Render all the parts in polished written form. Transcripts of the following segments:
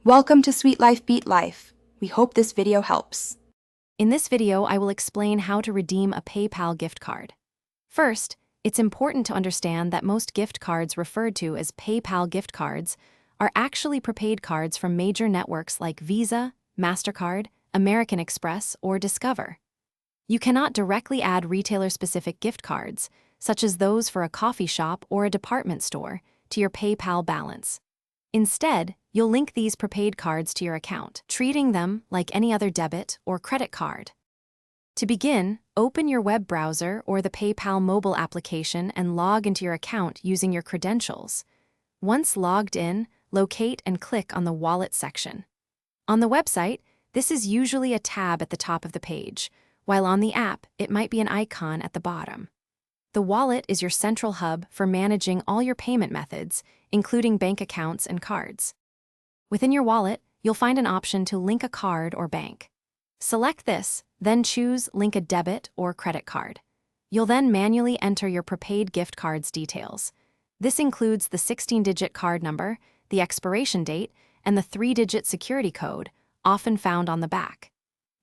Welcome to Sweet Life Beat Life. We hope this video helps. In this video, I will explain how to redeem a PayPal gift card. First, it's important to understand that most gift cards referred to as PayPal gift cards are actually prepaid cards from major networks like Visa, MasterCard, American Express, or Discover. You cannot directly add retailer-specific gift cards, such as those for a coffee shop or a department store, to your PayPal balance. Instead, you'll link these prepaid cards to your account, treating them like any other debit or credit card. To begin, open your web browser or the PayPal mobile application and log into your account using your credentials. Once logged in, locate and click on the Wallet section. On the website, this is usually a tab at the top of the page, while on the app, it might be an icon at the bottom. The wallet is your central hub for managing all your payment methods, including bank accounts and cards. Within your wallet, you'll find an option to link a card or bank. Select this, then choose Link a debit or credit card. You'll then manually enter your prepaid gift card's details. This includes the 16-digit card number, the expiration date, and the 3-digit security code, often found on the back.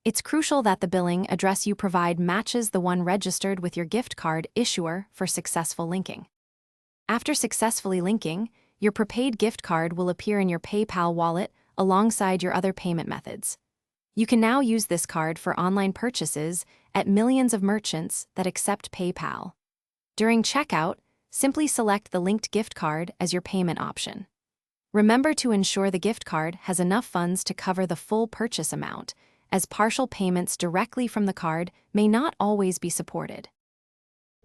It's crucial that the billing address you provide matches the one registered with your gift card issuer for successful linking. After successfully linking, your prepaid gift card will appear in your PayPal wallet alongside your other payment methods. You can now use this card for online purchases at millions of merchants that accept PayPal. During checkout, simply select the linked gift card as your payment option. Remember to ensure the gift card has enough funds to cover the full purchase amount, as partial payments directly from the card may not always be supported.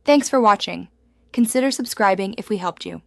Thanks for watching. Consider subscribing if we helped you.